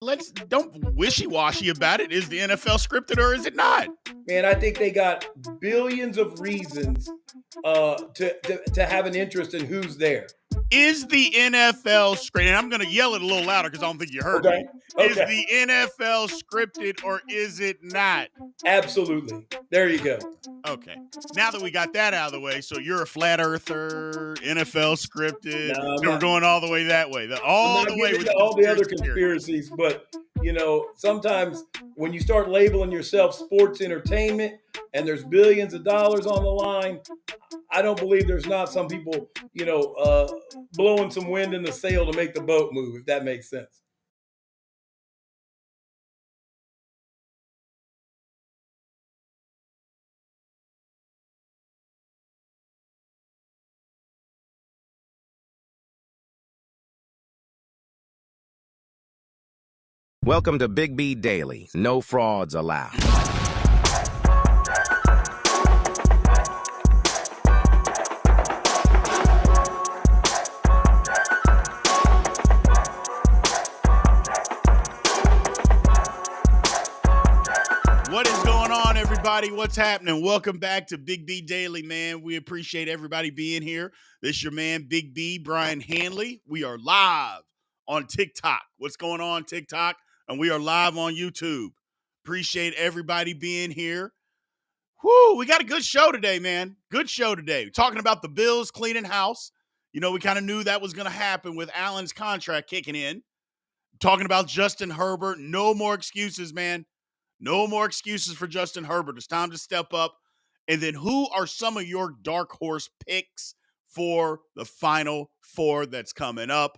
let's don't wishy-washy about it. Is the NFL scripted or is it not? Man, I think they got billions of reasons to have an interest in who's there. Is the NFL scripted? And I'm going to yell it a little louder because I don't think you heard me. Is the NFL scripted or is it not? Absolutely. There you go. Okay. Now that we got that out of the way, so you're a flat earther, NFL scripted. No, we're going all the way that way. All the way with all the other conspiracies, but sometimes when you start labeling yourself sports entertainment and there's billions of dollars on the line, I don't believe there's not some people, blowing some wind in the sail to make the boat move, if that makes sense. Welcome to Big B Daily. No frauds allowed. What is going on, everybody? What's happening? Welcome back to Big B Daily, man. We appreciate everybody being here. This is your man, Big B, Brien Hanley. We are live on TikTok. What's going on, TikTok? And we are live on YouTube. Appreciate everybody being here. Whoo, we got a good show today, man. Good show today. We're talking about the Bills cleaning house. We kind of knew that was going to happen with Allen's contract kicking in. Talking about Justin Herbert. No more excuses, man. No more excuses for Justin Herbert. It's time to step up. And then who are some of your dark horse picks for the Final Four that's coming up?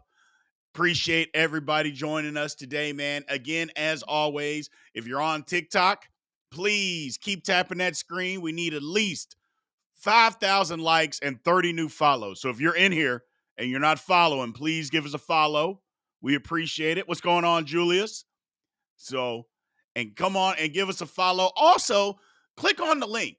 Appreciate everybody joining us today, man. Again, as always, if you're on TikTok, please keep tapping that screen. We need at least 5,000 likes and 30 new follows. So if you're in here and you're not following, please give us a follow. We appreciate it. What's going on, Julius? And come on and give us a follow. Also, click on the link.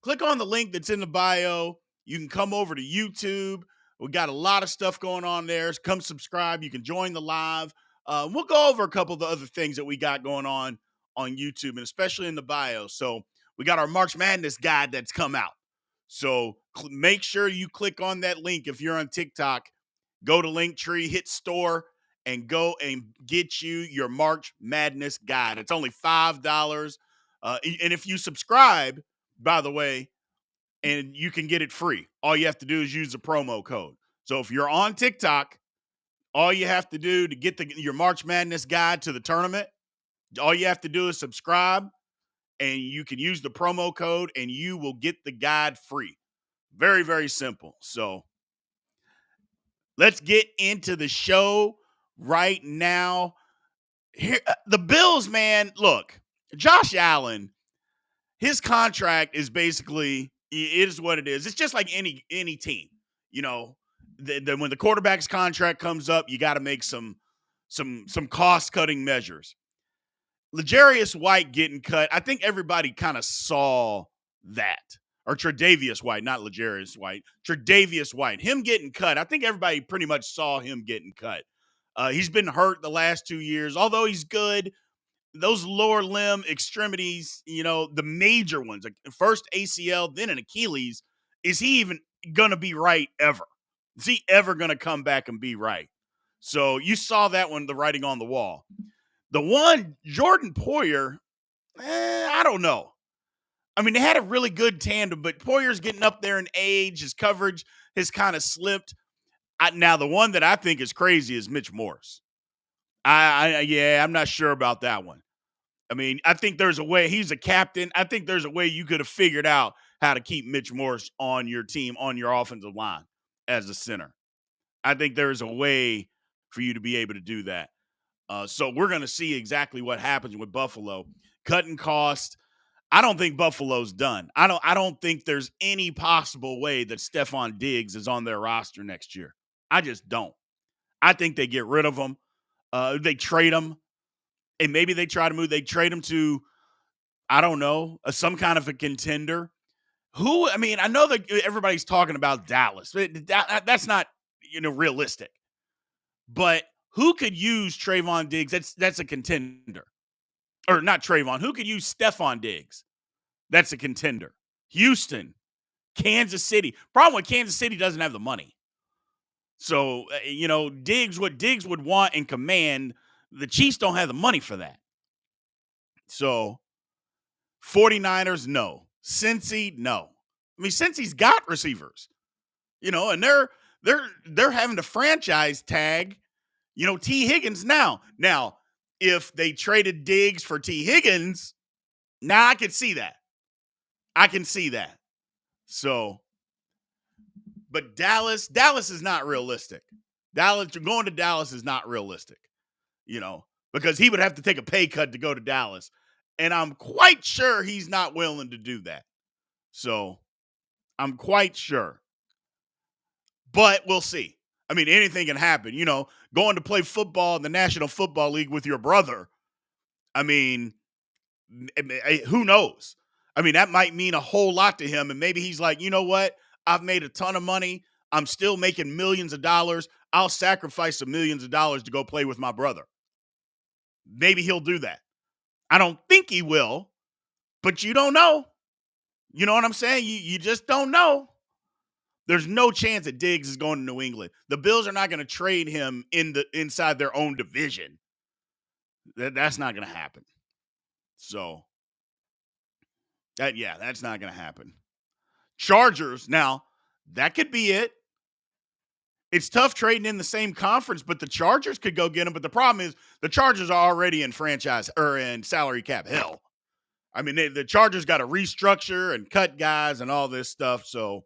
Click on the link that's in the bio. You can come over to YouTube. We got a lot of stuff going on there. Come subscribe. You can join the live. We'll go over a couple of the other things that we got going on YouTube, and especially in the bio. So we got our March Madness guide that's come out. So make sure you click on that link if you're on TikTok. Go to Linktree, hit store, and go and get you your March Madness guide. It's only $5. And if you subscribe, by the way, and you can get it free. All you have to do is use the promo code. So if you're on TikTok, all you have to do to get your March Madness guide to the tournament, all you have to do is subscribe, and you can use the promo code, and you will get the guide free. Very, very simple. So let's get into the show right now. Here, the Bills, man, look, Josh Allen, his contract is basically, it is what it is. It's just like any team. When the quarterback's contract comes up, you got to make some cost-cutting measures. L'Jarius White getting cut, I think everybody kind of saw that. Or Tre'Davious White, not L'Jarius White. Tre'Davious White, him getting cut. I think everybody pretty much saw him getting cut. He's been hurt the last 2 years. Although he's good, those lower limb extremities, the major ones, like first ACL, then an Achilles, is he even going to be right ever? Is he ever going to come back and be right? So you saw that one, the writing on the wall. The one, Jordan Poyer, I don't know. I mean, they had a really good tandem, but Poyer's getting up there in age. His coverage has kind of slipped. Now, the one that I think is crazy is Mitch Morse. I'm not sure about that one. I mean, I think there's a way. He's a captain. I think there's a way you could have figured out how to keep Mitch Morse on your team, on your offensive line as a center. I think there's a way for you to be able to do that. So we're going to see exactly what happens with Buffalo. Cutting costs. I don't think Buffalo's done. I don't think there's any possible way that Stephon Diggs is on their roster next year. I just don't. I think they get rid of him. They trade him. And maybe they try to move. They trade him to, I don't know, some kind of a contender. I know that everybody's talking about Dallas. That's not, realistic. But who could use Trayvon Diggs? That's a contender. Or not Trayvon. Who could use Stephon Diggs? That's a contender. Houston, Kansas City. Problem with Kansas City doesn't have the money. So, Diggs, what Diggs would want and command, the Chiefs don't have the money for that. So, 49ers, no. Cincy, no. I mean, Cincy's got receivers, and they're having to franchise tag, T. Higgins now. Now, if they traded Diggs for T. Higgins, now I can see that. So, but Dallas is not realistic. Going to Dallas is not realistic, because he would have to take a pay cut to go to Dallas. And I'm quite sure he's not willing to do that. So I'm quite sure. But we'll see. I mean, anything can happen. Going to play football in the National Football League with your brother. I mean, who knows? I mean, that might mean a whole lot to him. And maybe he's like, you know what? I've made a ton of money. I'm still making millions of dollars. I'll sacrifice some millions of dollars to go play with my brother. Maybe he'll do that. I don't think he will, but you don't know. You know what I'm saying? You just don't know. There's no chance that Diggs is going to New England. The Bills are not going to trade him inside their own division. That's not going to happen. So, that's not going to happen. Chargers, now, that could be it. It's tough trading in the same conference, but the Chargers could go get him. But the problem is the Chargers are already in franchise or in salary cap hell. I mean, the Chargers got to restructure and cut guys and all this stuff. So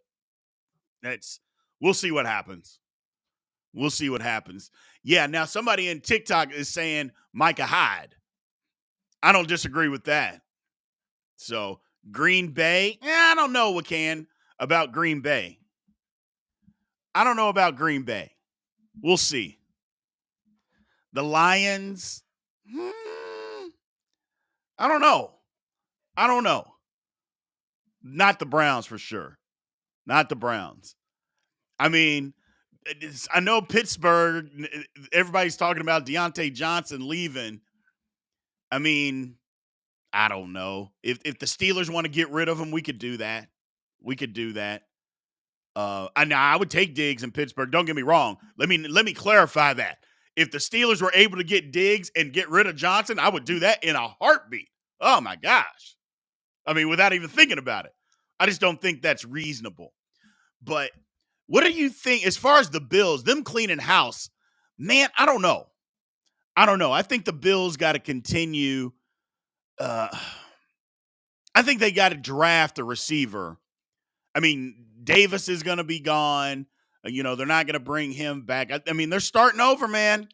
we'll see what happens. We'll see what happens. Yeah, now somebody in TikTok is saying Micah Hyde. I don't disagree with that. So Green Bay, I don't know, about Green Bay. I don't know about Green Bay. We'll see. The Lions, I don't know. Not the Browns for sure. Not the Browns. I mean, I know Pittsburgh, everybody's talking about Deontay Johnson leaving. I mean, I don't know. If the Steelers want to get rid of him, we could do that. I would take Diggs in Pittsburgh. Don't get me wrong. Let me clarify that. If the Steelers were able to get Diggs and get rid of Johnson, I would do that in a heartbeat. Oh my gosh. I mean, without even thinking about it. I just don't think that's reasonable. But what do you think as far as the Bills, them cleaning house? Man, I don't know. I think the Bills got to continue. I think they got to draft a receiver. I mean, Davis is going to be gone. They're not going to bring him back. I mean, they're starting over, man.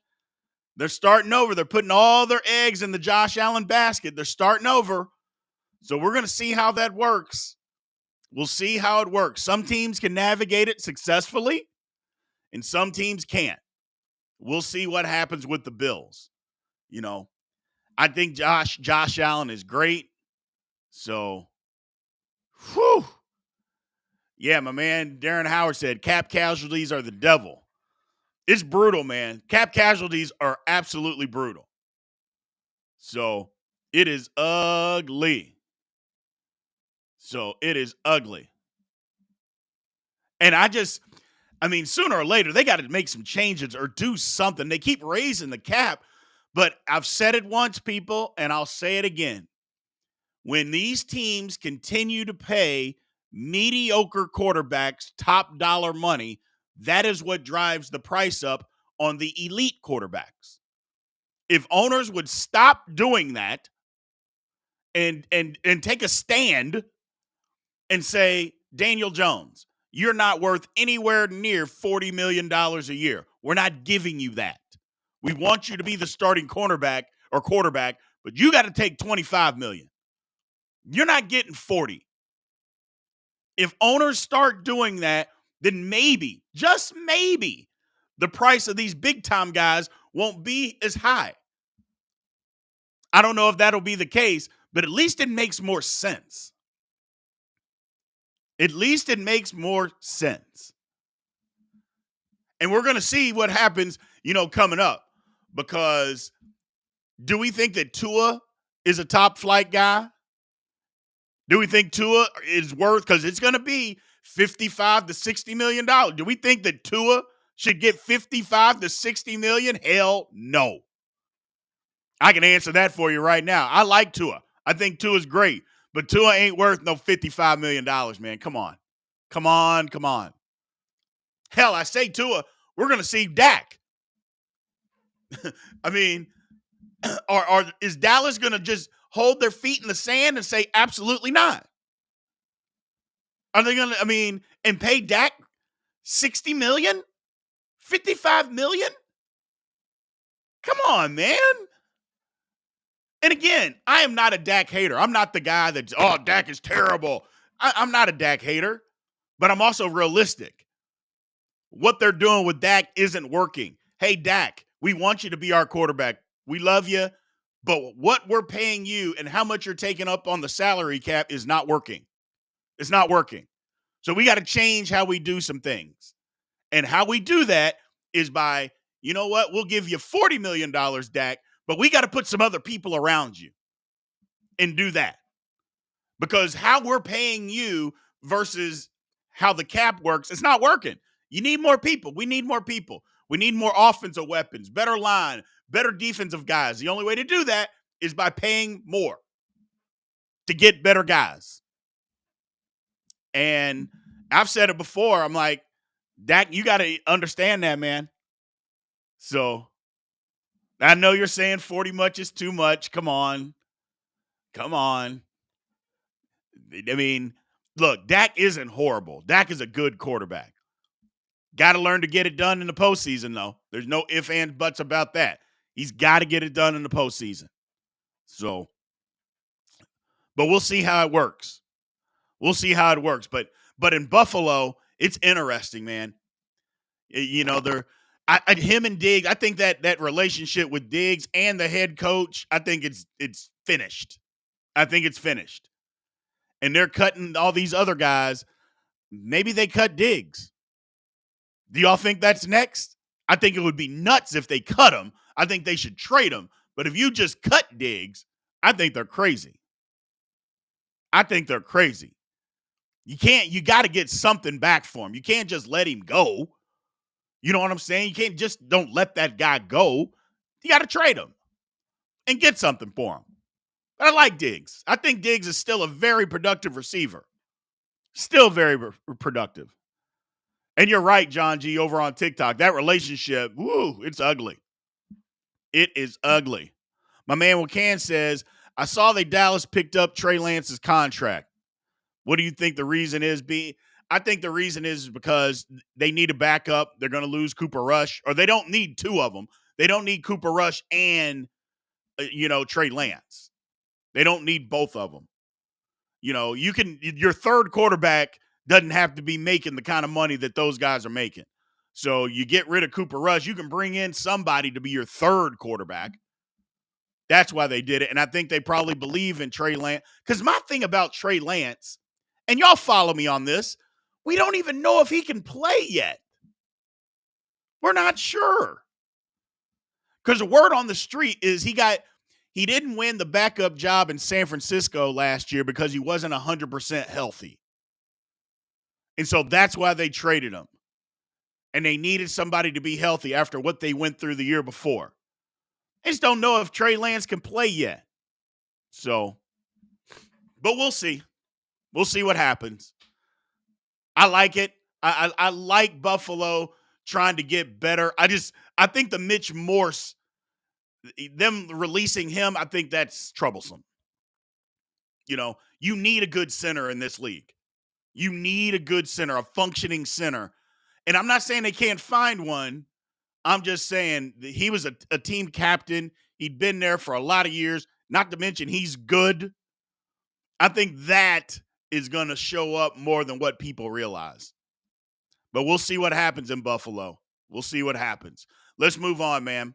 They're starting over. They're putting all their eggs in the Josh Allen basket. They're starting over. So we're going to see how that works. We'll see how it works. Some teams can navigate it successfully, and some teams can't. We'll see what happens with the Bills. I think Josh Allen is great. So, whew. Yeah, my man Darren Howard said cap casualties are the devil. It's brutal, man. Cap casualties are absolutely brutal. So, it is ugly. And sooner or later, they got to make some changes or do something. They keep raising the cap, but I've said it once, people, and I'll say it again. When these teams continue to pay mediocre quarterbacks top dollar money, that is what drives the price up on the elite quarterbacks. If owners would stop doing that and take a stand and say, Daniel Jones, you're not worth anywhere near $40 million a year. We're not giving you that. We want you to be the starting cornerback or quarterback, but you got to take $25 million. You're not getting 40. If owners start doing that, then maybe, just maybe, the price of these big-time guys won't be as high. I don't know if that'll be the case, but at least it makes more sense. And we're going to see what happens, coming up. because do we think that Tua is a top flight guy? Do we think Tua is worth, because it's going to be $55 to $60 million. Do we think that Tua should get $55 to $60 million? Hell no. I can answer that for you right now. I like Tua. I think Tua's great, but Tua ain't worth no $55 million, man. Come on. Come on. Come on. Hell, I say Tua, we're going to see Dak. I mean, is Dallas going to just hold their feet in the sand and say absolutely not? Are they going to, and pay Dak $60 million? $55 million? Come on, man. And again, I am not a Dak hater. I'm not the guy that's, Dak is terrible. I'm not a Dak hater, but I'm also realistic. What they're doing with Dak isn't working. Hey, Dak, we want you to be our quarterback. We love you, but what we're paying you and how much you're taking up on the salary cap is not working. It's not working. So we got to change how we do some things. And how we do that is by, you know what, we'll give you $40 million, Dak, but we got to put some other people around you and do that. Because how we're paying you versus how the cap works, it's not working. You need more people. We need more people. We need more offensive weapons, better line, better defensive guys. The only way to do that is by paying more to get better guys. And I've said it before. I'm like, Dak, you got to understand that, man. So I know you're saying 40 much is too much. Come on. Come on. Look, Dak isn't horrible. Dak is a good quarterback. Got to learn to get it done in the postseason, though. There's no ifs, ands, buts about that. He's got to get it done in the postseason. So, but we'll see how it works. We'll see how it works. But in Buffalo, it's interesting, man. Him and Diggs, I think that relationship with Diggs and the head coach, I think it's finished. I think it's finished. And they're cutting all these other guys. Maybe they cut Diggs. Do y'all think that's next? I think it would be nuts if they cut him. I think they should trade him. But if you just cut Diggs, I think they're crazy. I think they're crazy. You got to get something back for him. You can't just let him go. You know what I'm saying? You can't just don't let that guy go. You got to trade him and get something for him. But I like Diggs. I think Diggs is still a very productive receiver. Still very productive. And you're right, John G, over on TikTok. That relationship, it's ugly. It is ugly. My man Wakan says, I saw that Dallas picked up Trey Lance's contract. What do you think the reason is, B? I think the reason is because they need a backup. They're going to lose Cooper Rush, or they don't need two of them. They don't need Cooper Rush and, Trey Lance. They don't need both of them. Your third quarterback doesn't have to be making the kind of money that those guys are making. So you get rid of Cooper Rush. You can bring in somebody to be your third quarterback. That's why they did it. And I think they probably believe in Trey Lance. Because my thing about Trey Lance, and y'all follow me on this, we don't even know if he can play yet. We're not sure. Because the word on the street is he didn't win the backup job in San Francisco last year because he wasn't 100% healthy. And so that's why they traded him. And they needed somebody to be healthy after what they went through the year before. I just don't know if Trey Lance can play yet. So, but we'll see. We'll see what happens. I like it. I like Buffalo trying to get better. I think the Mitch Morse, them releasing him, I think that's troublesome. You need a good center in this league. You need a good center, a functioning center. And I'm not saying they can't find one. I'm just saying that he was a team captain. He'd been there for a lot of years. Not to mention he's good. I think that is going to show up more than what people realize. But we'll see what happens in Buffalo. We'll see what happens. Let's move on, man.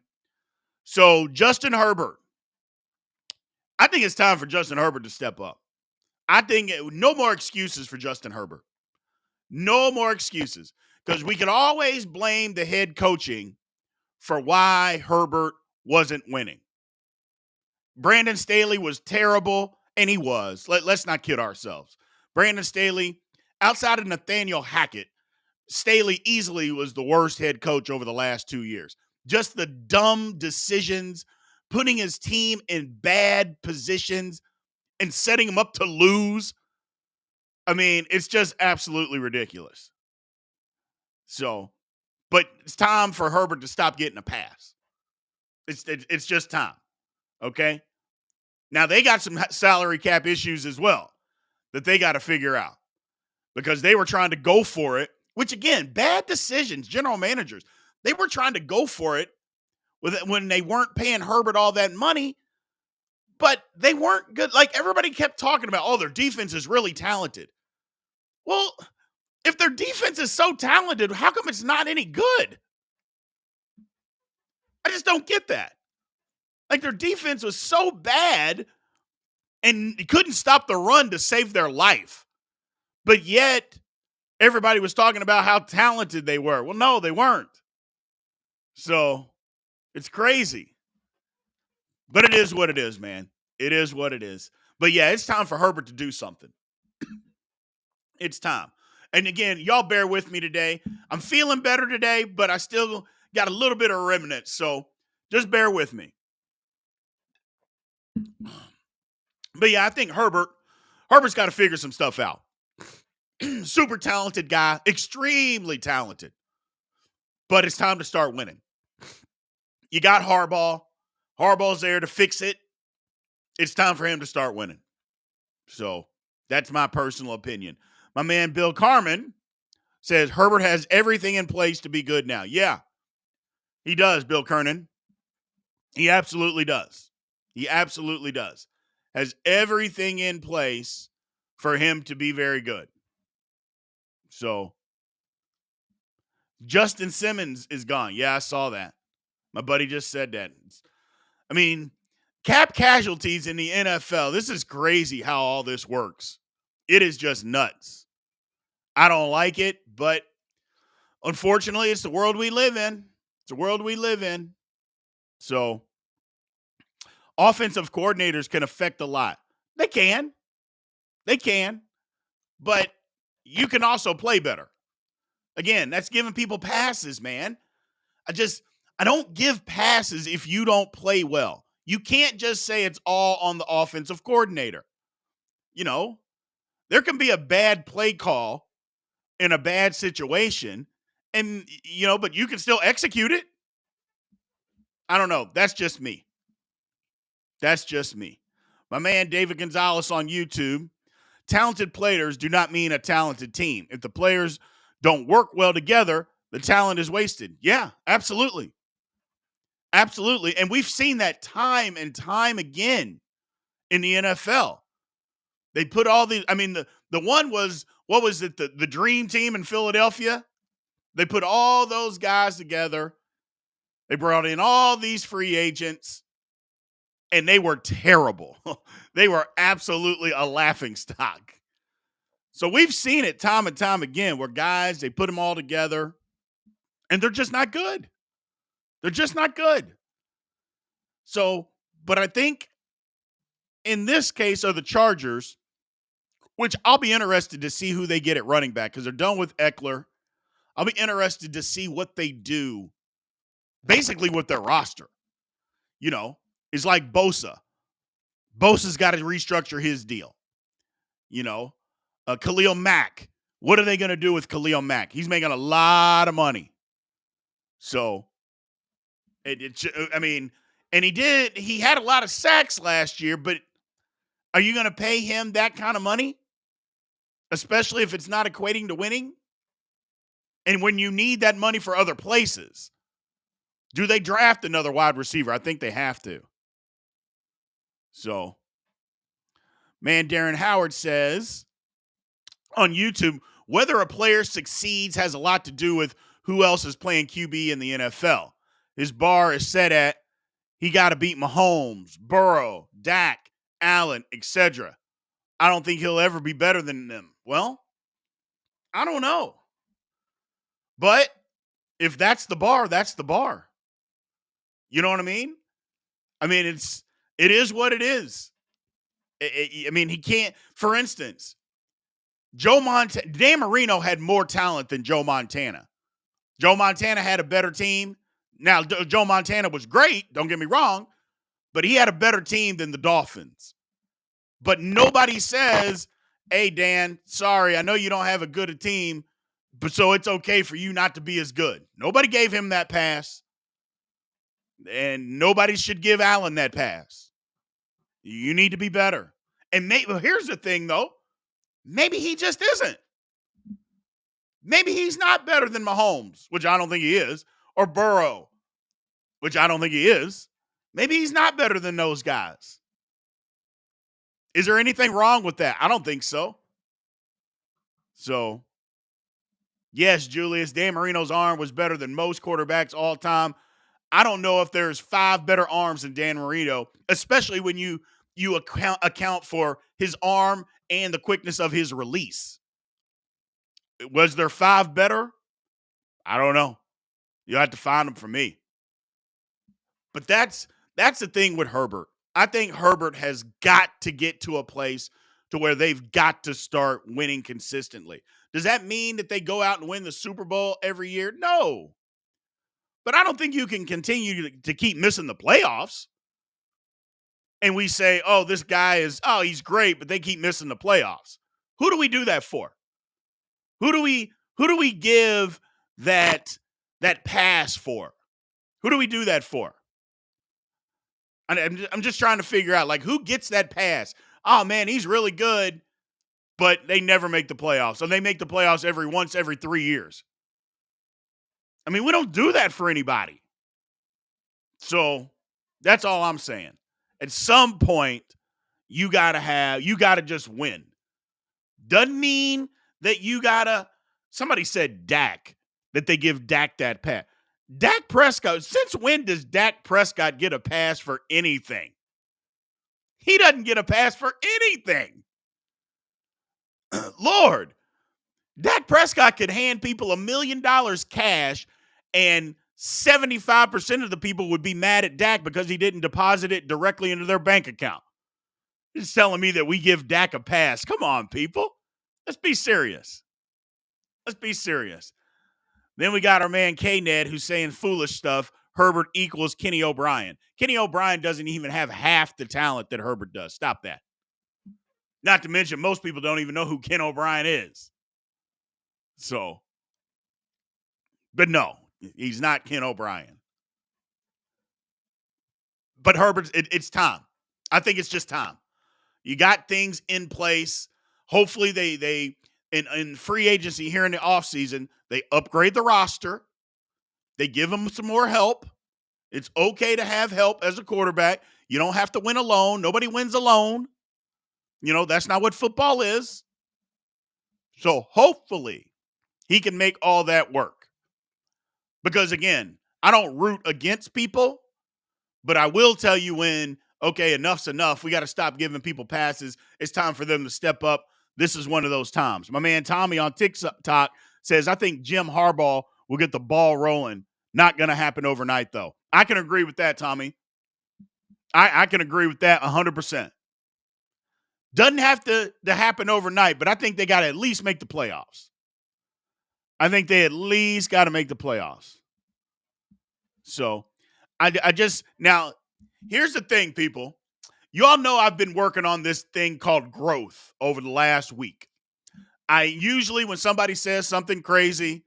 So Justin Herbert. I think it's time for Justin Herbert to step up. I think no more excuses for Justin Herbert. No more excuses. Because we can always blame the head coaching for why Herbert wasn't winning. Brandon Staley was terrible, and he was. Let's not kid ourselves. Brandon Staley, outside of Nathaniel Hackett, Staley easily was the worst head coach over the last 2 years. Just the dumb decisions, putting his team in bad positions and setting them up to lose. I mean, it's just absolutely ridiculous. So, but it's time for Herbert to stop getting a pass. It's just time. Okay? Now, they got some salary cap issues as well that they got to figure out because they were trying to go for it, which, again, bad decisions, general managers. They were trying to go for it when they weren't paying Herbert all that money, but they weren't good. Like, everybody kept talking about, oh, their defense is really talented. Well, if their defense is so talented, how come it's not any good? I just don't get that. Like, their defense was so bad and couldn't stop the run to save their life. But yet, everybody was talking about how talented they were. Well, no, they weren't. So, it's crazy. But it is what it is, man. It is what it is. But yeah, it's time for Herbert to do something. It's time. And again, y'all bear with me today. I'm feeling better today, but I still got a little bit of remnants. So just bear with me. But yeah, I think Herbert's got to figure some stuff out. Super talented guy, extremely talented. But it's time to start winning. You got Harbaugh. Harbaugh's there to fix it. It's time for him to start winning. So that's my personal opinion. My man Bill Carmen says Herbert has everything in place to be good now. Yeah, he does, Bill Kernan. He absolutely does. He absolutely does. Has everything in place for him to be very good. So, Justin Simmons is gone. Yeah, I saw that. My buddy just said that. I mean, cap casualties in the NFL. This is crazy how all this works. It is just nuts. I don't like it, but unfortunately, it's the world we live in. It's the world we live in. So, offensive coordinators can affect a lot. They can. They can. But you can also play better. Again, that's giving people passes, man. I don't give passes if you don't play well. You can't just say it's all on the offensive coordinator. You know, there can be a bad play call in a bad situation, and, but you can still execute it. I don't know. That's just me. That's just me. My man David Gonzalez on YouTube. Talented players do not mean a talented team. If the players don't work well together, the talent is wasted. Yeah, absolutely. Absolutely. And we've seen that time and time again in the NFL. They put all these, the one was, what was it? The dream team in Philadelphia. They put all those guys together. They brought in all these free agents, and they were terrible. They were absolutely a laughingstock. So we've seen it time and time again where guys, they put them all together, and they're just not good. They're just not good. So, but I think in this case are the Chargers, which I'll be interested to see who they get at running back because they're done with Eckler. I'll be interested to see what they do basically with their roster. It's like Bosa. Bosa's got to restructure his deal. Khalil Mack. What are they going to do with Khalil Mack? He's making a lot of money. So, and he had a lot of sacks last year, but are you going to pay him that kind of money? Especially if it's not equating to winning? And when you need that money for other places, do they draft another wide receiver? I think they have to. So, man, Darren Howard says on YouTube, whether a player succeeds has a lot to do with who else is playing QB in the NFL. His bar is set at he got to beat Mahomes, Burrow, Dak, Allen, etc. I don't think he'll ever be better than them. Well, I don't know. But if that's the bar, that's the bar. You know what I mean? I mean, it is what it is. I mean, he can't. For instance, Dan Marino had more talent than Joe Montana. Joe Montana had a better team. Now, Joe Montana was great, don't get me wrong, but he had a better team than the Dolphins. But nobody says, hey, Dan, sorry, I know you don't have a good team, but so it's okay for you not to be as good. Nobody gave him that pass, and nobody should give Allen that pass. You need to be better. And here's the thing, though. Maybe he just isn't. Maybe he's not better than Mahomes, which I don't think he is, or Burrow, which I don't think he is. Maybe he's not better than those guys. Is there anything wrong with that? I don't think so. So, yes, Julius, Dan Marino's arm was better than most quarterbacks all time. I don't know if there's 5 better arms than Dan Marino, especially when you account for his arm and the quickness of his release. Was there 5 better? I don't know. You have to find them for me. But that's the thing with Herbert. I think Herbert has got to get to a place to where they've got to start winning consistently. Does that mean that they go out and win the Super Bowl every year? No. But I don't think you can continue to keep missing the playoffs. And we say, oh, this guy he's great, but they keep missing the playoffs. Who do we do that for? Who do we give that pass for? Who do we do that for? I'm just trying to figure out, like, who gets that pass? Oh, man, he's really good, but they never make the playoffs. So they make the playoffs every 3 years. I mean, we don't do that for anybody. So that's all I'm saying. At some point, you got to just win. Doesn't mean that somebody said Dak, that they give Dak that pass. Dak Prescott, since when does Dak Prescott get a pass for anything? He doesn't get a pass for anything. Lord, Dak Prescott could hand people $1 million cash, and 75% of the people would be mad at Dak because he didn't deposit it directly into their bank account. He's telling me that we give Dak a pass. Come on, people. Let's be serious. Let's be serious. Then we got our man K-Ned who's saying foolish stuff. Herbert equals Kenny O'Brien. Kenny O'Brien doesn't even have half the talent that Herbert does. Stop that. Not to mention, most people don't even know who Ken O'Brien is. So, but no, he's not Ken O'Brien. But Herbert, it's time. I think it's just time. You got things in place. Hopefully they in free agency here in the offseason, they upgrade the roster. They give them some more help. It's okay to have help as a quarterback. You don't have to win alone. Nobody wins alone. That's not what football is. So hopefully he can make all that work. Because again, I don't root against people, but I will tell you when, okay, enough's enough. We got to stop giving people passes. It's time for them to step up. This is one of those times. My man Tommy on TikTok says, I think Jim Harbaugh will get the ball rolling. Not going to happen overnight, though. I can agree with that, Tommy. I can agree with that 100%. Doesn't have to happen overnight, but I think they got to at least make the playoffs. I think they at least got to make the playoffs. So, now, here's the thing, people. You all know I've been working on this thing called growth over the last week. I usually, when somebody says something crazy,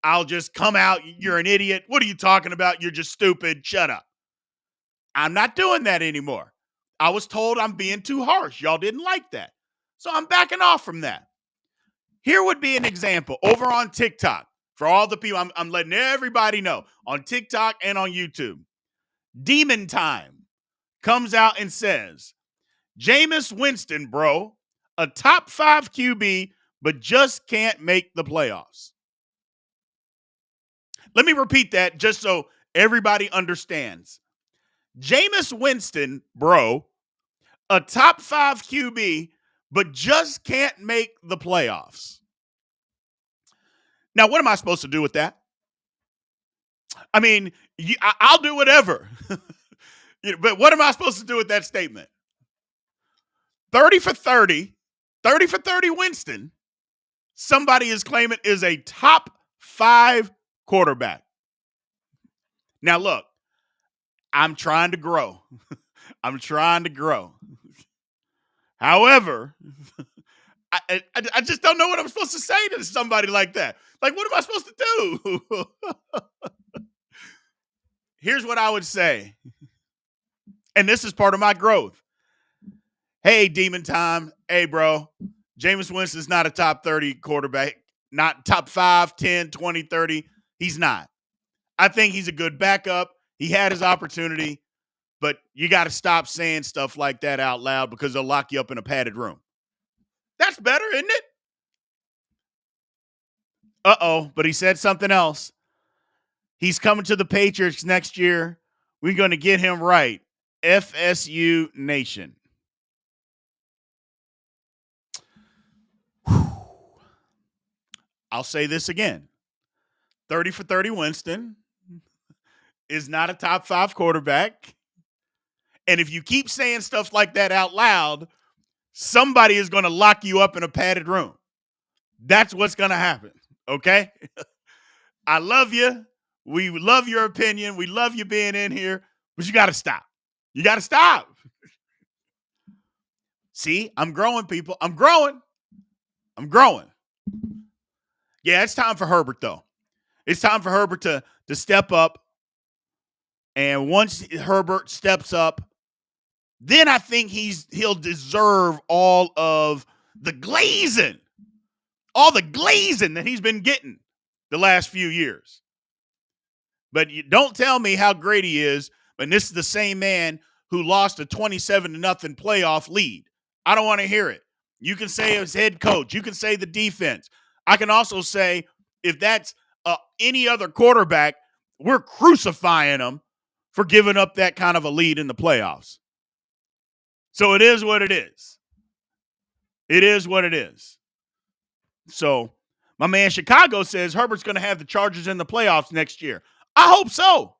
I'll just come out, you're an idiot. What are you talking about? You're just stupid. Shut up. I'm not doing that anymore. I was told I'm being too harsh. Y'all didn't like that. So I'm backing off from that. Here would be an example over on TikTok. For all the people, I'm letting everybody know on TikTok and on YouTube. Demon Time comes out and says, Jameis Winston, bro, a top 5 QB, but just can't make the playoffs. Let me repeat that just so everybody understands. Jameis Winston, bro, a top 5 QB, but just can't make the playoffs. Now, what am I supposed to do with that? I mean, I'll do whatever. But what am I supposed to do with that statement? 30 for 30, 30 for 30 Winston, somebody is claiming is a top 5 quarterback. Now, look, I'm trying to grow. I'm trying to grow. However, I just don't know what I'm supposed to say to somebody like that. Like, what am I supposed to do? Here's what I would say. And this is part of my growth. Hey, Demon Time. Hey, bro. Jameis Winston's not a top 30 quarterback. Not top 5, 10, 20, 30. He's not. I think he's a good backup. He had his opportunity. But you got to stop saying stuff like that out loud because they'll lock you up in a padded room. That's better, isn't it? But he said something else. He's coming to the Patriots next year. We're going to get him right. FSU Nation. Whew. I'll say this again. 30 for 30 Winston is not a top 5 quarterback. And if you keep saying stuff like that out loud, somebody is going to lock you up in a padded room. That's what's going to happen, okay? I love you. We love your opinion. We love you being in here, but you got to stop. You got to stop. See, I'm growing, people. I'm growing. Yeah, it's time for Herbert, though. It's time for Herbert to step up. And once Herbert steps up, then I think he'll deserve all of the glazing. All the glazing that he's been getting the last few years. But you don't tell me how great he is, and this is the same man who lost a 27-0 playoff lead. I don't want to hear it. You can say his head coach. You can say the defense. I can also say if that's any other quarterback, we're crucifying him for giving up that kind of a lead in the playoffs. So it is what it is. It is what it is. So my man Chicago says Herbert's going to have the Chargers in the playoffs next year. I hope so.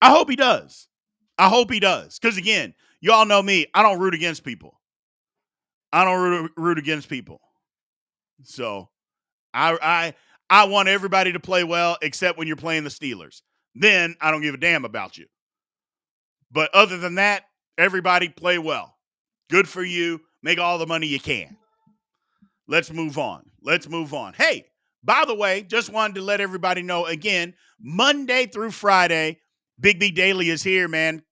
I hope he does. Because, again, y'all know me. I don't root against people. So I want everybody to play well except when you're playing the Steelers. Then I don't give a damn about you. But other than that, everybody play well. Good for you. Make all the money you can. Let's move on. Hey, by the way, just wanted to let everybody know again, Monday through Friday, Big B Daily is here, man.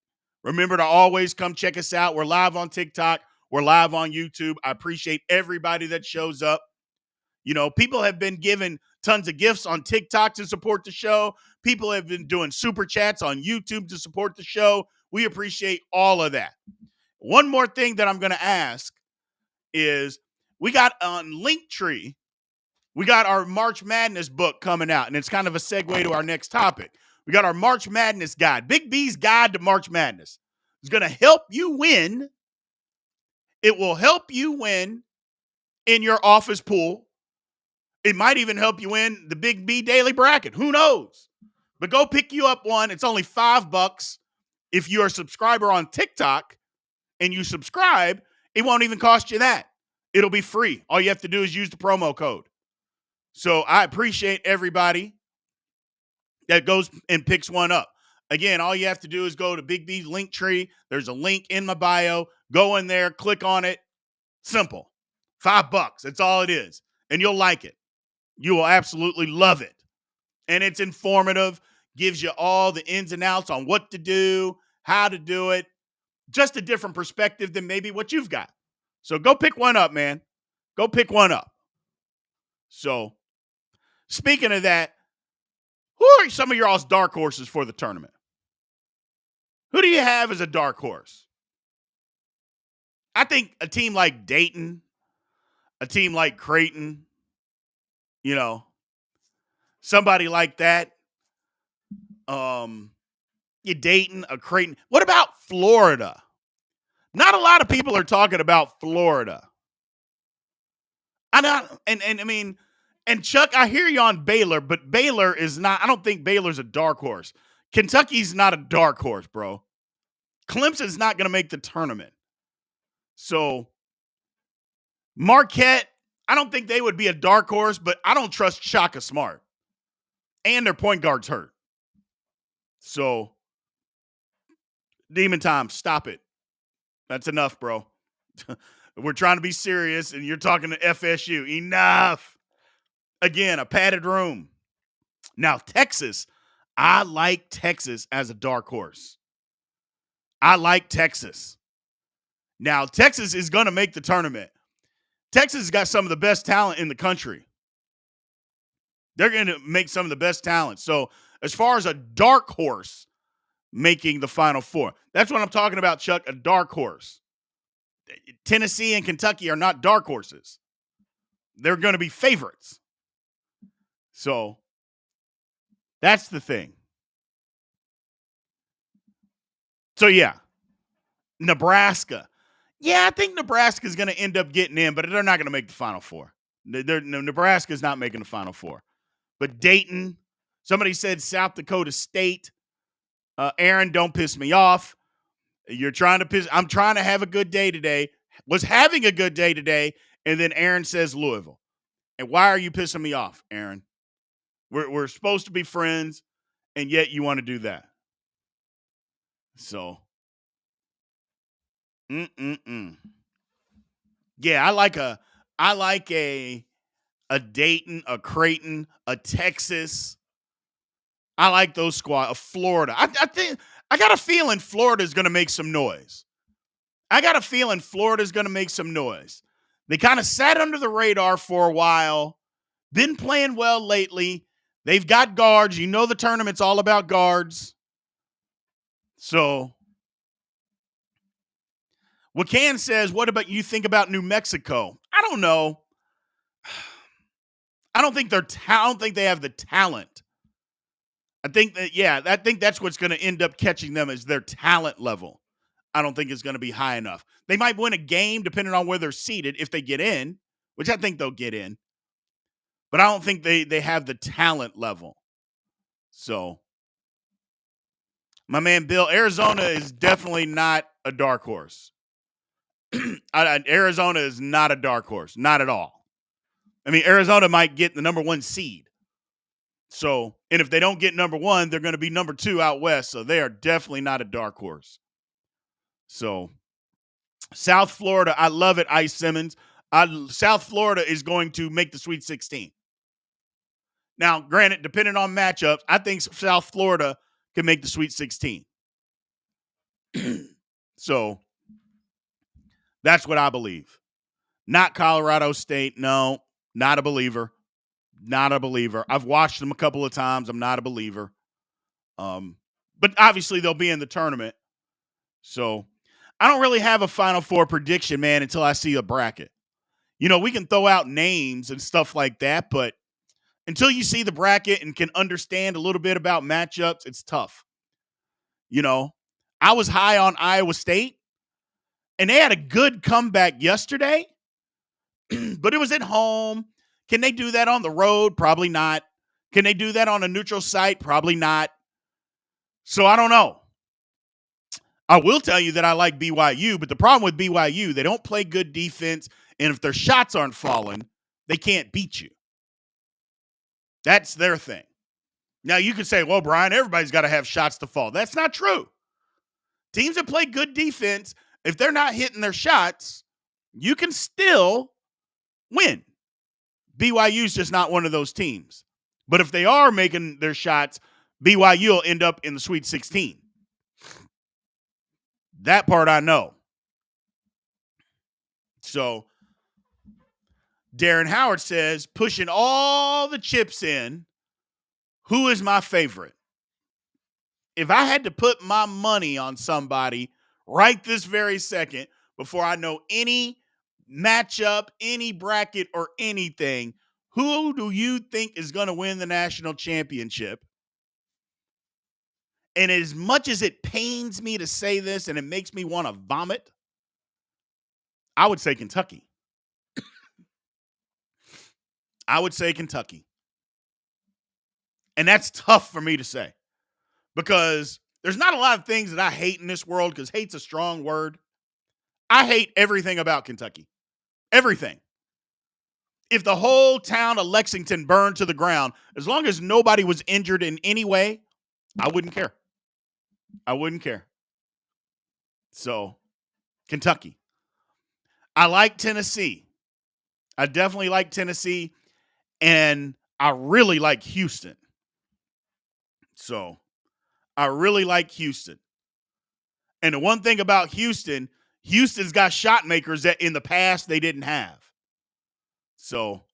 Remember to always come check us out. We're live on TikTok. We're live on YouTube. I appreciate everybody that shows up. You know, people have been giving tons of gifts on TikTok to support the show. People have been doing super chats on YouTube to support the show. We appreciate all of that. One more thing that I'm going to ask is we got on Linktree, we got our March Madness book coming out, and it's kind of a segue to our next topic. We got our March Madness guide, Big B's Guide to March Madness. It's going to help you win. It will help you win in your office pool. It might even help you win the Big B Daily Bracket. Who knows? But go pick you up one. It's only $5. If you're a subscriber on TikTok and you subscribe, it won't even cost you that. It'll be free. All you have to do is use the promo code. So I appreciate everybody that goes and picks one up. Again, all you have to do is go to Big B's Linktree. There's a link in my bio. Go in there, click on it. Simple. $5. That's all it is. And you'll like it. You will absolutely love it. And it's informative, gives you all the ins and outs on what to do, how to do it. Just a different perspective than maybe what you've got. So go pick one up, man. Go pick one up. So, speaking of that, who are some of your all's dark horses for the tournament? Who do you have as a dark horse? I think a team like Dayton, a team like Creighton, you know, somebody like that. Dayton, a Creighton. What about Florida? Not a lot of people are talking about Florida. And Chuck, I hear you on Baylor, but Baylor is not, I don't think Baylor's a dark horse Kentucky's not a dark horse, bro. Clemson's not going to make the tournament. So Marquette, I don't think they would be a dark horse, but I don't trust Shaka Smart. And their point guard's hurt. So, Demon Time, stop it. That's enough, bro. We're trying to be serious, and you're talking to FSU. Enough. Again, a padded room. Now, Texas, I like Texas as a dark horse. I like Texas. Now, Texas is going to make the tournament. Texas has got some of the best talent in the country. They're going to make some of the best talent. So, as far as a dark horse making the Final Four, that's what I'm talking about, Chuck, a dark horse. Tennessee and Kentucky are not dark horses. They're going to be favorites. So, that's the thing. So, yeah. Nebraska. Yeah, I think Nebraska is going to end up getting in, but they're not going to make the Final Four. Nebraska is not making the Final Four. But Dayton, somebody said South Dakota State. Aaron, don't piss me off. You're trying to piss. I'm trying to have a good day today. Was having a good day today, and then Aaron says Louisville. And why are you pissing me off, Aaron? We're supposed to be friends, and yet you want to do that. So, yeah, I like a Dayton, a Creighton, a Texas. I like those squads. A Florida. I think I got a feeling Florida's going to make some noise. They kind of sat under the radar for a while. Been playing well lately. They've got guards. You know the tournament's all about guards. So, Wakan says, what about you think about New Mexico? I don't know. I don't think they have the talent. I think that's what's going to end up catching them is their talent level. I don't think it's going to be high enough. They might win a game depending on where they're seated if they get in, which I think they'll get in. But I don't think they have the talent level. So, my man Bill, Arizona is definitely not a dark horse. Arizona is not a dark horse. Not at all. I mean, Arizona might get the number 1 seed. So, and if they don't get number 1, they're going to be number 2 out west. So, they are definitely not a dark horse. So, South Florida, I love it, Ice Simmons. South Florida is going to make the Sweet 16. Now, granted, depending on matchups, I think South Florida can make the Sweet 16. So, that's what I believe. Not Colorado State. No, not a believer. Not a believer. I've watched them a couple of times. I'm not a believer. But obviously, they'll be in the tournament. So, I don't really have a Final Four prediction, man, until I see a bracket. You know, we can throw out names and stuff like that, but until you see the bracket and can understand a little bit about matchups, it's tough. You know, I was high on Iowa State, and they had a good comeback yesterday, but it was at home. Can they do that on the road? Probably not. Can they do that on a neutral site? Probably not. So I don't know. I will tell you that I like BYU, but the problem with BYU, they don't play good defense, and if their shots aren't falling, they can't beat you. That's their thing. Now, you could say, well, Brian, everybody's got to have shots to fall. That's not true. Teams that play good defense, if they're not hitting their shots, you can still win. BYU's just not one of those teams. But if they are making their shots, BYU will end up in the Sweet 16. That part I know. So, Darren Howard says, pushing all the chips in, who is my favorite? If I had to put my money on somebody right this very second, before I know any matchup, any bracket, or anything, who do you think is going to win the national championship? And as much as it pains me to say this and it makes me want to vomit, I would say Kentucky. I would say Kentucky. And that's tough for me to say because there's not a lot of things that I hate in this world, because hate's a strong word. I hate everything about Kentucky. Everything. If the whole town of Lexington burned to the ground, as long as nobody was injured in any way, I wouldn't care. I wouldn't care. So, Kentucky. I like Tennessee. I definitely like Tennessee, and I really like Houston. So, I really like Houston. And the one thing about Houston, Houston's got shot makers that in the past they didn't have. So,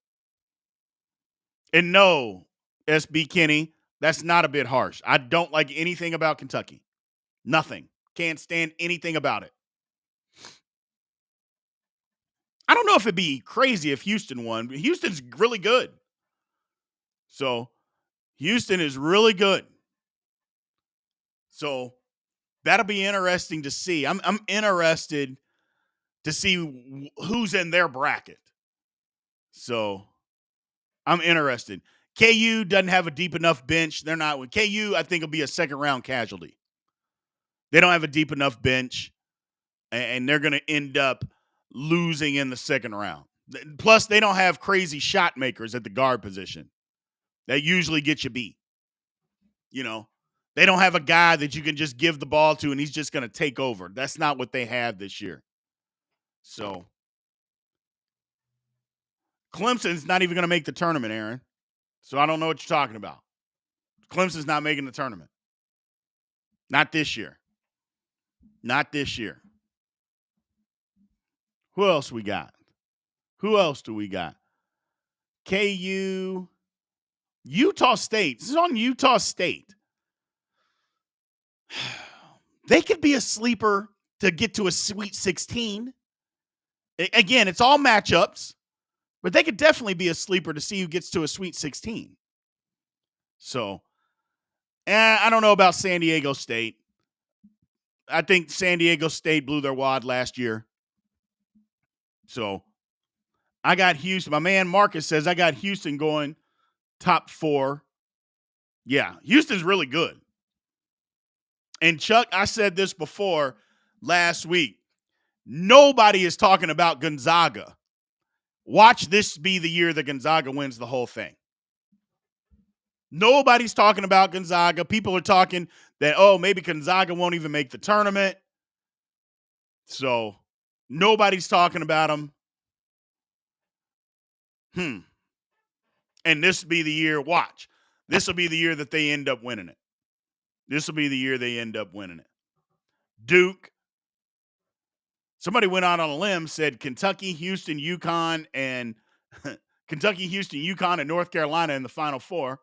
and no, SB Kenny, that's not a bit harsh. I don't like anything about Kentucky. Nothing. Can't stand anything about it. I don't know if it'd be crazy if Houston won, but Houston's really good. So, Houston is really good. So, that'll be interesting to see. I'm interested to see who's in their bracket. So, I'm interested. KU doesn't have a deep enough bench. They're not. KU, I think, will be a second-round casualty. They don't have a deep enough bench, and they're going to end up losing in the second round. Plus, they don't have crazy shot makers at the guard position. That usually get you beat. You know, they don't have a guy that you can just give the ball to and he's just going to take over. That's not what they have this year. So, Clemson's not even going to make the tournament, Aaron. So, I don't know what you're talking about. Clemson's not making the tournament. Not this year. Not this year. Who else we got? Who else do we got? KU, Utah State. This is on Utah State. They could be a sleeper to get to a Sweet 16. Again, it's all matchups, but they could definitely be a sleeper to see who gets to a Sweet 16. So, I don't know about San Diego State. I think San Diego State blew their wad last year. So, I got Houston. My man Marcus says I got Houston going top 4. Yeah, Houston's really good. And Chuck, I said this before last week. Nobody is talking about Gonzaga. Watch this be the year that Gonzaga wins the whole thing. Nobody's talking about Gonzaga. People are talking that, oh, maybe Gonzaga won't even make the tournament. So, nobody's talking about them. And this will be the year, watch. This will be the year that they end up winning it. This will be the year they end up winning it. Duke. Somebody went out on a limb, said Kentucky, Houston, UConn, and Kentucky, Houston, UConn, and North Carolina in the Final Four.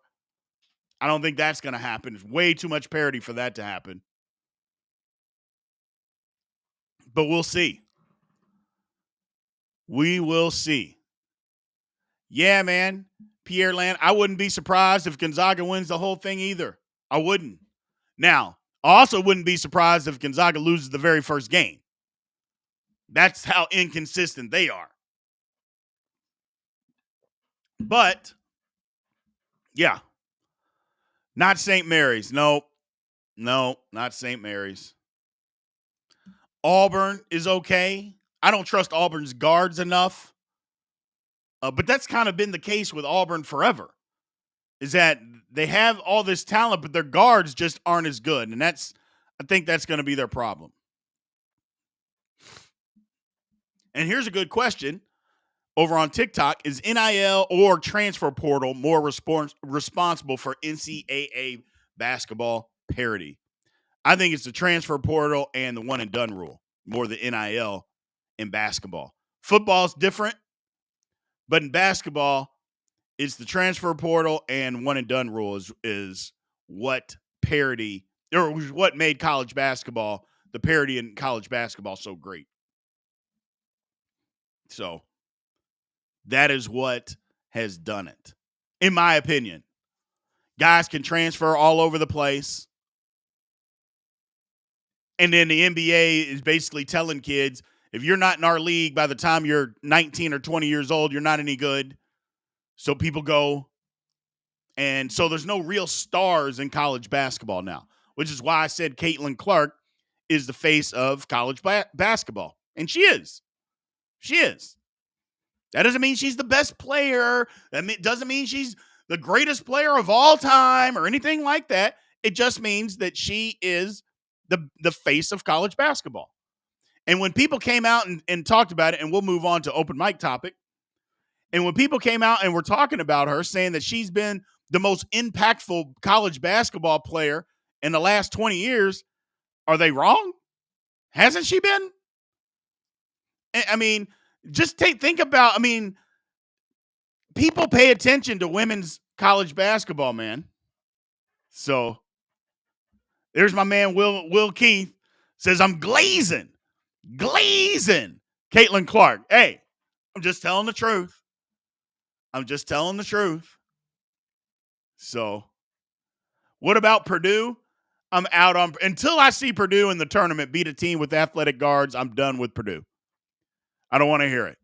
I don't think that's going to happen. It's way too much parity for that to happen. But we'll see. We will see. Yeah, man. Pierre Land, I wouldn't be surprised if Gonzaga wins the whole thing either. I wouldn't. Now, I also wouldn't be surprised if Gonzaga loses the very first game. That's how inconsistent they are. But, yeah. Not St. Mary's. No, not St. Mary's. Auburn is okay. I don't trust Auburn's guards enough. But that's kind of been the case with Auburn forever, is that they have all this talent, but their guards just aren't as good. And I think that's going to be their problem. And here's a good question over on TikTok. Is NIL or transfer portal more responsible for NCAA basketball parity? I think it's the transfer portal and the one and done rule more than NIL in basketball. Football's different. But in basketball, it's the transfer portal and one and done rule is what parity, or what made college basketball, the parity in college basketball so great. So that is what has done it, in my opinion. Guys can transfer all over the place. And then the NBA is basically telling kids, if you're not in our league by the time you're 19 or 20 years old, you're not any good. So people go. And so there's no real stars in college basketball now. which is why I said Caitlin Clark is the face of college basketball. And she is. She is. That doesn't mean she's the best player. That doesn't mean she's the greatest player of all time or anything like that. It just means that she is the face of college basketball. And when people came out and talked about it, and we'll move on to open mic topic, and when people came out and were talking about her, saying that she's been the most impactful college basketball player in the last 20 years, are they wrong? Hasn't she been? I mean, just think about, people pay attention to women's college basketball, man. So there's my man, Will Keith, says, I'm glazing. Caitlin Clark. Hey, I'm just telling the truth. So what about Purdue? I'm out on, until I see Purdue in the tournament beat a team with athletic guards, I'm done with Purdue. I don't want to hear it.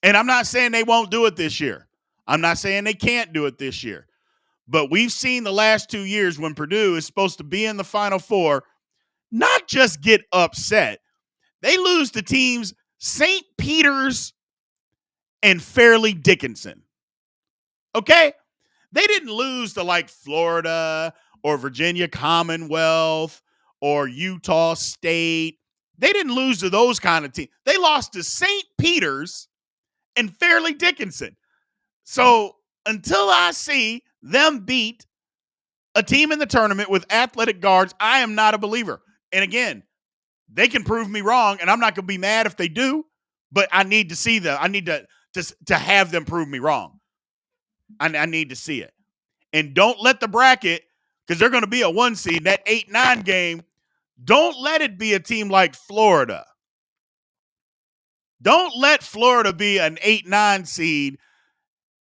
And I'm not saying they won't do it this year. I'm not saying they can't do it this year. But we've seen the last 2 years when Purdue is supposed to be in the Final Four, not just get upset. They lose to teams St. Peter's and Fairleigh Dickinson. Okay? They didn't lose to like Florida or Virginia Commonwealth or Utah State. They didn't lose to those kind of teams. They lost to St. Peter's and Fairleigh Dickinson. So until I see them beat a team in the tournament with athletic guards, I am not a believer. And again, they can prove me wrong, and I'm not going to be mad if they do, but I need to see them. I need to have them prove me wrong. I need to see it. And don't let the bracket, because they're going to be a 1 seed, that 8-9 game, don't let it be a team like Florida. Don't let Florida be an 8-9 seed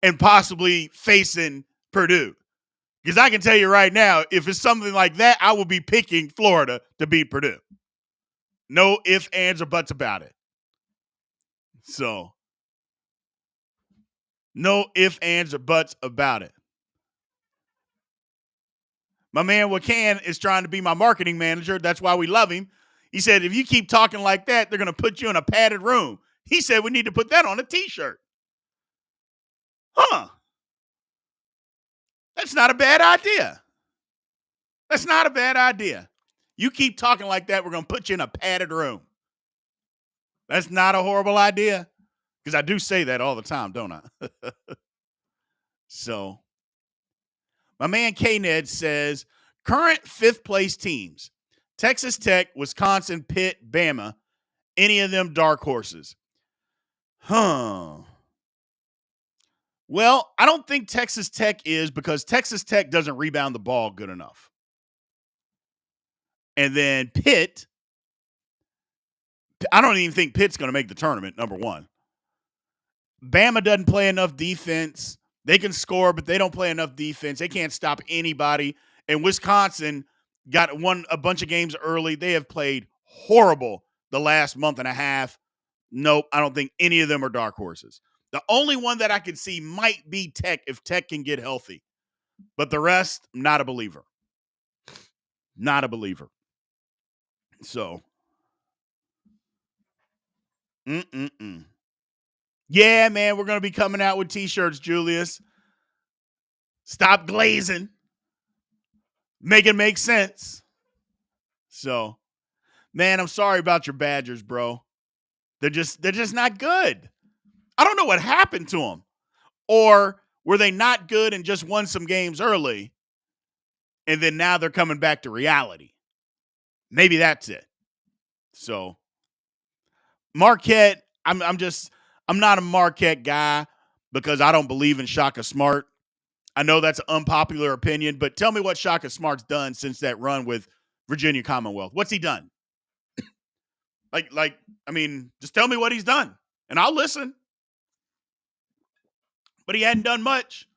and possibly facing Purdue. Because I can tell you right now, if it's something like that, I will be picking Florida to beat Purdue. No ifs, ands, or buts about it. So, no ifs, ands, or buts about it. My man Wakan is trying to be my marketing manager. That's why we love him. He said, if you keep talking like that, they're going to put you in a padded room. He said we need to put that on a T-shirt. Huh. That's not a bad idea. That's not a bad idea. You keep talking like that, we're going to put you in a padded room. That's not a horrible idea. Because I do say that all the time, don't I? So, my man K-Ned says, current fifth-place teams, Texas Tech, Wisconsin, Pitt, Bama, any of them dark horses? Huh. Well, I don't think Texas Tech is, because Texas Tech doesn't rebound the ball good enough. And then Pitt, I don't even think Pitt's going to make the tournament, number one. Bama doesn't play enough defense. They can score, but they don't play enough defense. They can't stop anybody. And Wisconsin won a bunch of games early. They have played horrible the last month and a half. Nope, I don't think any of them are dark horses. The only one that I could see might be Tech if Tech can get healthy. But the rest, not a believer. Not a believer. So, yeah, man, we're going to be coming out with T-shirts, Julius. Stop glazing. Make it make sense. So, man, I'm sorry about your Badgers, bro. They're just not good. I don't know what happened to them. Or were they not good and just won some games early, and then now they're coming back to reality? Maybe that's it. So, Marquette, I'm not a Marquette guy because I don't believe in Shaka Smart. I know that's an unpopular opinion, but tell me what Shaka Smart's done since that run with Virginia Commonwealth. What's he done? Just tell me what he's done, and I'll listen. But he hadn't done much.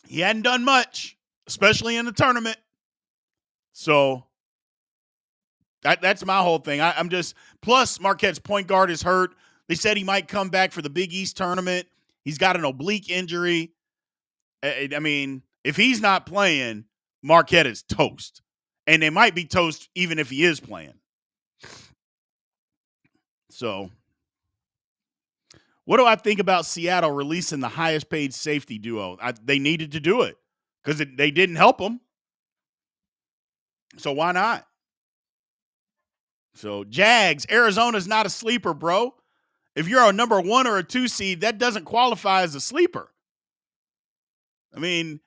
He hadn't done much, especially in the tournament. So that's my whole thing. Plus Marquette's point guard is hurt. They said he might come back for the Big East tournament. He's got an oblique injury. I mean, if he's not playing, Marquette is toast. And they might be toast even if he is playing. So, what do I think about Seattle releasing the highest paid safety duo? They needed to do it because they didn't help them. So, why not? So, Jags, Arizona's not a sleeper, bro. If you're a number 1 or a 2 seed, that doesn't qualify as a sleeper. I mean,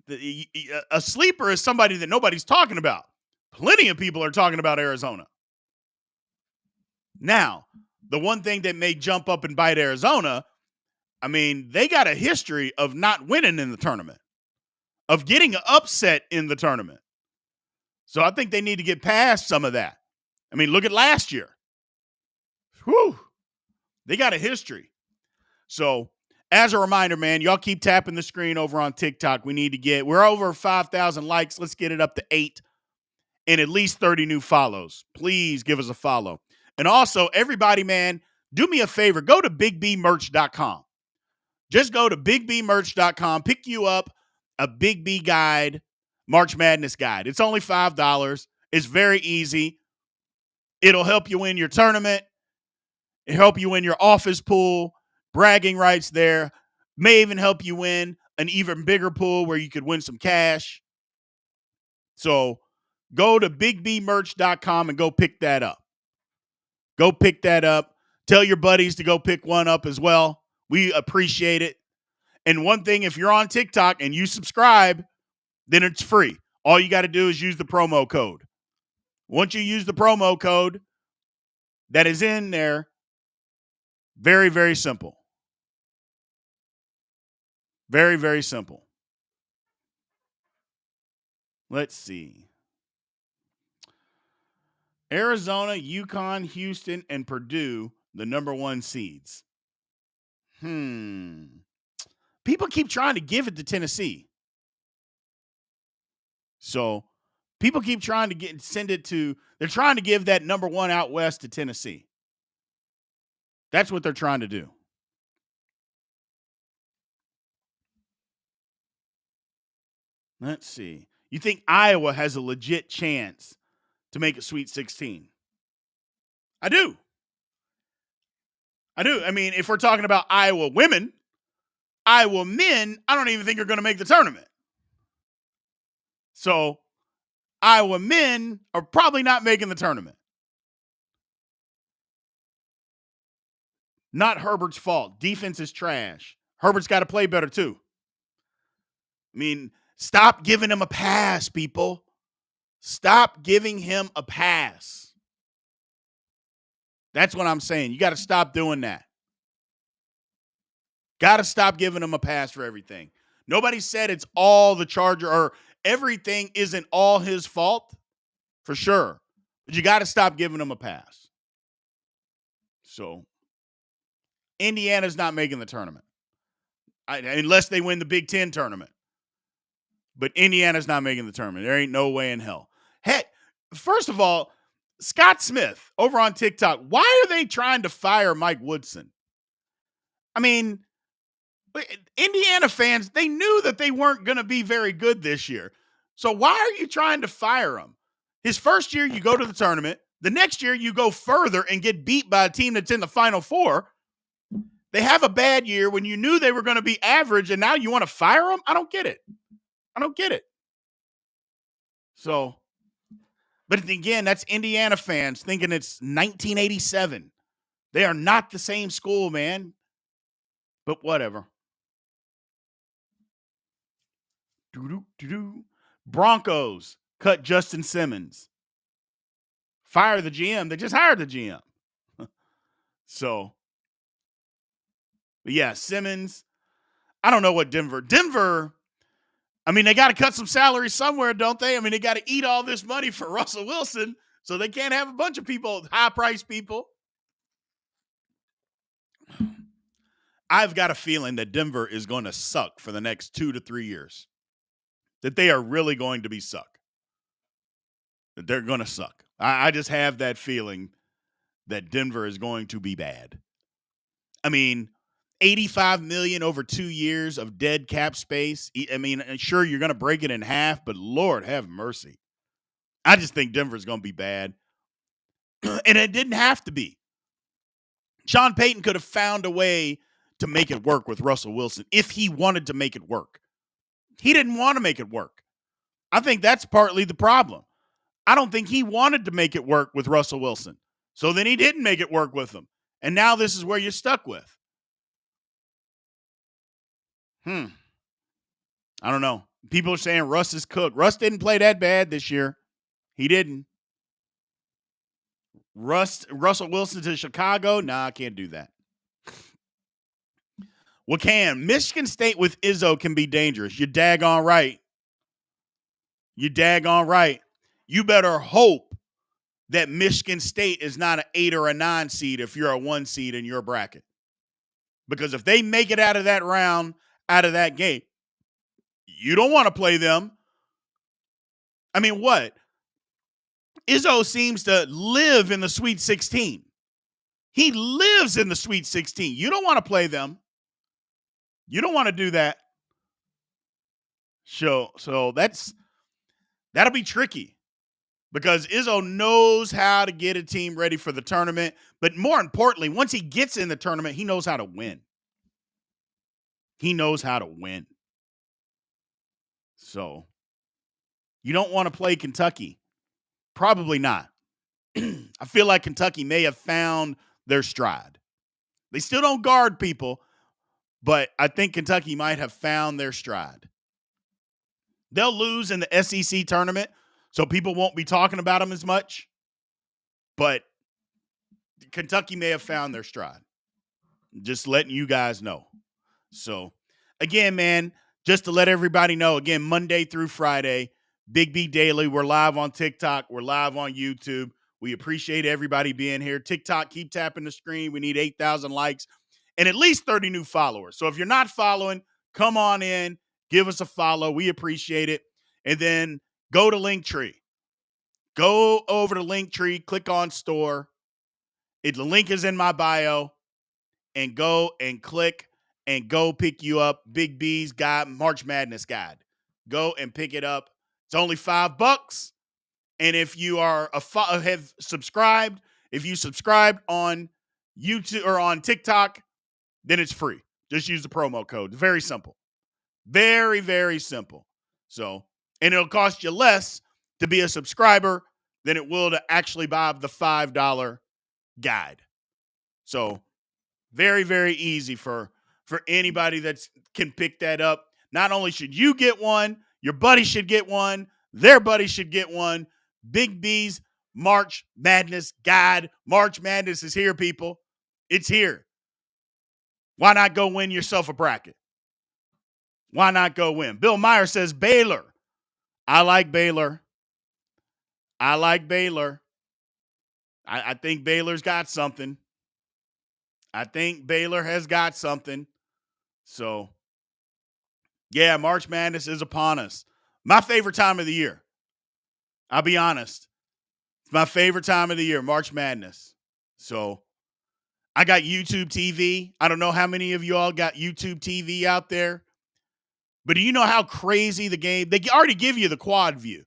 a sleeper is somebody that nobody's talking about. Plenty of people are talking about Arizona. Now, the one thing that may jump up and bite Arizona, I mean, they got a history of not winning in the tournament, of getting an upset in the tournament. So I think they need to get past some of that. I mean, look at last year. Whew. They got a history. So as a reminder, man, y'all keep tapping the screen over on TikTok. We're over 5,000 likes. Let's get it up to 8 and at least 30 new follows. Please give us a follow. And also, everybody, man, do me a favor. Go to bigbmerch.com. Just go to bigbmerch.com. Pick you up a Big B guide, March Madness guide. It's only $5. It's very easy. It'll help you win your tournament. It'll help you win your office pool, bragging rights there. May even help you win an even bigger pool where you could win some cash. So go to bigbmerch.com and go pick that up. Go pick that up. Tell your buddies to go pick one up as well. We appreciate it. And one thing, if you're on TikTok and you subscribe, then it's free. All you got to do is use the promo code. Once you use the promo code that is in there, very, very simple. Very, very simple. Let's see. Arizona, UConn, Houston, and Purdue, the number 1 seeds. People keep trying to give it to Tennessee. So people keep trying to they're trying to give that number 1 out west to Tennessee. That's what they're trying to do. Let's see. You think Iowa has a legit chance to make a Sweet 16? I do. I mean, if we're talking about Iowa women, Iowa men, I don't even think are going to make the tournament. So Iowa men are probably not making the tournament. Not Herbert's fault. Defense is trash. Herbert's got to play better too. I mean, stop giving him a pass, people. Stop giving him a pass. That's what I'm saying. You got to stop doing that. Got to stop giving him a pass for everything. Nobody said it's all the Charger or everything isn't all his fault, for sure. But you got to stop giving him a pass. So, Indiana's not making the tournament. Unless they win the Big Ten tournament. But Indiana's not making the tournament. There ain't no way in hell. Heck, first of all, Scott Smith over on TikTok, why are they trying to fire Mike Woodson? I mean, Indiana fans, they knew that they weren't going to be very good this year. So why are you trying to fire him? His first year, you go to the tournament. The next year, you go further and get beat by a team that's in the Final Four. They have a bad year when you knew they were going to be average, and now you want to fire them? I don't get it. So, but again, that's Indiana fans thinking it's 1987. They are not the same school, man. But whatever. Broncos cut Justin Simmons. Fire the GM. They just hired the GM. So, but yeah, Simmons. I don't know what Denver, I mean, they got to cut some salaries somewhere, don't they? I mean, they got to eat all this money for Russell Wilson, so they can't have a bunch of people, high-priced people. I've got a feeling that Denver is going to suck for the next 2 to 3 years. That they are really going to be suck. That they're going to suck. I just have that feeling that Denver is going to be bad. I mean, $85 million over 2 years of dead cap space. I mean, sure, you're going to break it in half, but Lord have mercy. I just think Denver's going to be bad. And it didn't have to be. Sean Payton could have found a way to make it work with Russell Wilson if he wanted to make it work. He didn't want to make it work. I think that's partly the problem. I don't think he wanted to make it work with Russell Wilson. So then he didn't make it work with him. And now this is where you're stuck with. I don't know. People are saying Russ is cooked. Russ didn't play that bad this year. He didn't. Russell Wilson to Chicago? Nah, I can't do that. Well, Michigan State with Izzo can be dangerous. You're daggone right. You're daggone right. You better hope that Michigan State is not an 8 or a 9 seed if you're a 1 seed in your bracket. Because if they make it out of that round, out of that game, you don't want to play them. I mean, what? Izzo seems to live in the Sweet 16. He lives in the Sweet 16. You don't want to play them. You don't want to do that. So that'll be tricky because Izzo knows how to get a team ready for the tournament. But more importantly, once he gets in the tournament, he knows how to win. He knows how to win. So you don't want to play Kentucky. Probably not. I feel like Kentucky may have found their stride. They still don't guard people, but I think Kentucky might have found their stride. They'll lose in the SEC tournament, so people won't be talking about them as much. But Kentucky may have found their stride. Just letting you guys know. So, again, man, just to let everybody know, again, Monday through Friday, Big B Daily. We're live on TikTok. We're live on YouTube. We appreciate everybody being here. TikTok, keep tapping the screen. We need 8,000 likes and at least 30 new followers. So if you're not following, come on in. Give us a follow. We appreciate it. And then go to Linktree. Go over to Linktree. Click on store. The link is in my bio. And go and click and go pick you up Big B's guide, March Madness guide. Go and pick it up. It's only $5. And if you are have subscribed, if you subscribed on YouTube or on TikTok, then it's free. Just use the promo code. Very simple. Very, very simple. So, and it'll cost you less to be a subscriber than it will to actually buy the $5 guide. So, very, very easy for anybody that can pick that up. Not only should you get one, your buddy should get one, their buddy should get one. Big B's March Madness guide. March Madness is here, people. It's here. Why not go win yourself a bracket? Why not go win? Bill Meyer says Baylor. I like Baylor. I like Baylor. I think Baylor's got something. I think Baylor has got something. So, yeah, March Madness is upon us. My favorite time of the year. I'll be honest. It's my favorite time of the year, March Madness. So, I got YouTube TV. I don't know how many of you all got YouTube TV out there. But do you know how crazy the game? They already give you the quad view.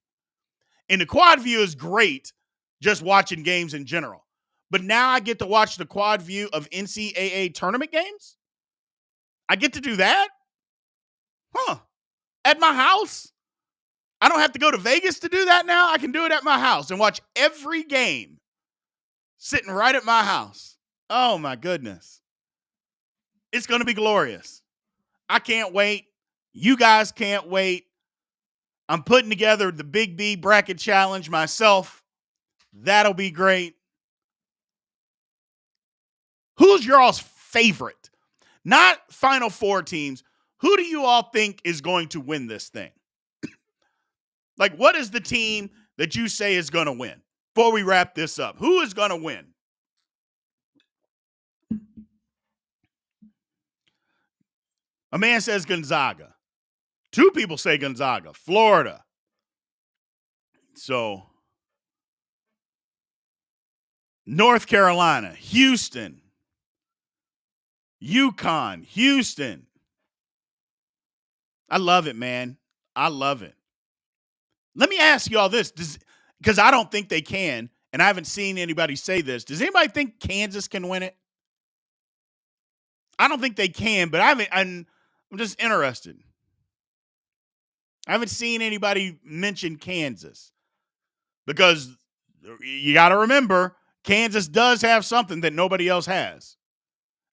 And the quad view is great just watching games in general. But now I get to watch the quad view of NCAA tournament games? I get to do that? At my house? I don't have to go to Vegas to do that now. I can do it at my house and watch every game sitting right at my house. Oh, my goodness. It's going to be glorious. I can't wait. You guys can't wait. I'm putting together the Big B Bracket Challenge myself. That'll be great. Who's your all's favorite? Not Final Four teams. Who do you all think is going to win this thing? Like, what is the team that you say is going to win? Before we wrap this up, who is going to win? A man says Gonzaga. 2 people say Gonzaga. Florida. So, North Carolina, Houston, UConn, Houston. I love it, man. I love it. Let me ask y'all this, because I don't think they can, and I haven't seen anybody say this. Does anybody think Kansas can win it? I don't think they can, but I'm just interested. I haven't seen anybody mention Kansas because you got to remember Kansas does have something that nobody else has,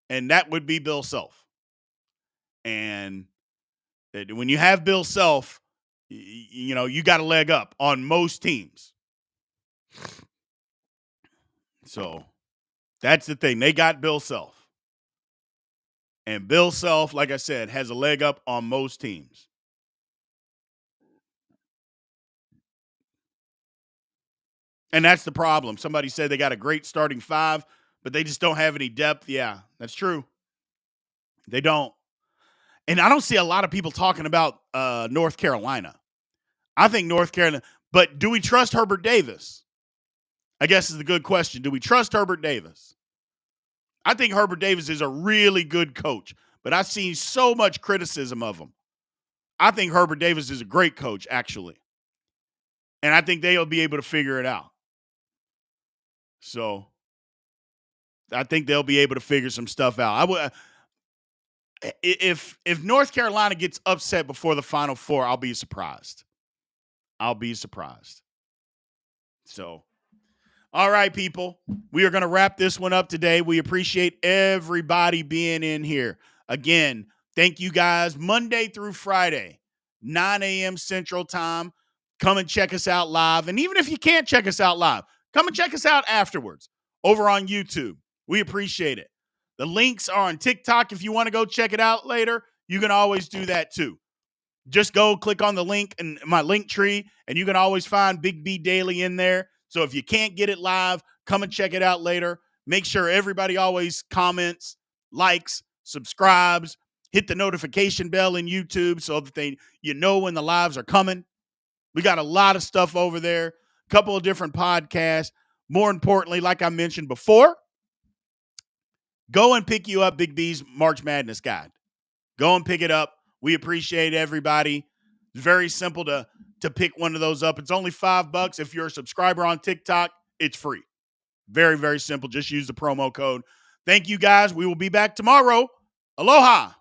and that would be Bill Self. And when you have Bill Self, you got a leg up on most teams. So that's the thing. They got Bill Self. And Bill Self, like I said, has a leg up on most teams. And that's the problem. Somebody said they got a great starting five, but they just don't have any depth. Yeah, that's true. They don't. And I don't see a lot of people talking about North Carolina. I think North Carolina, but do we trust Herbert Davis? I guess is the good question. Do we trust Herbert Davis? I think Herbert Davis is a really good coach, but I've seen so much criticism of him. I think Herbert Davis is a great coach, actually. And I think they'll be able to figure it out. So I think they'll be able to figure some stuff out. If North Carolina gets upset before the Final Four, I'll be surprised. So, all right, people, we are going to wrap this one up today. We appreciate everybody being in here. Again, thank you guys. Monday through Friday, 9 a.m. Central Time. Come and check us out live. And even if you can't check us out live, come and check us out afterwards over on YouTube. We appreciate it. The links are on TikTok. If you want to go check it out later, you can always do that too. Just go click on the link in my link tree, and you can always find Big B Daily in there. So if you can't get it live, come and check it out later. Make sure everybody always comments, likes, subscribes, hit the notification bell in YouTube so that you know when the lives are coming. We got a lot of stuff over there, a couple of different podcasts. More importantly, like I mentioned before, go and pick you up Big B's March Madness Guide. Go and pick it up. We appreciate everybody. It's very simple to pick one of those up. It's only $5. If you're a subscriber on TikTok, it's free. Very, very simple. Just use the promo code. Thank you, guys. We will be back tomorrow. Aloha.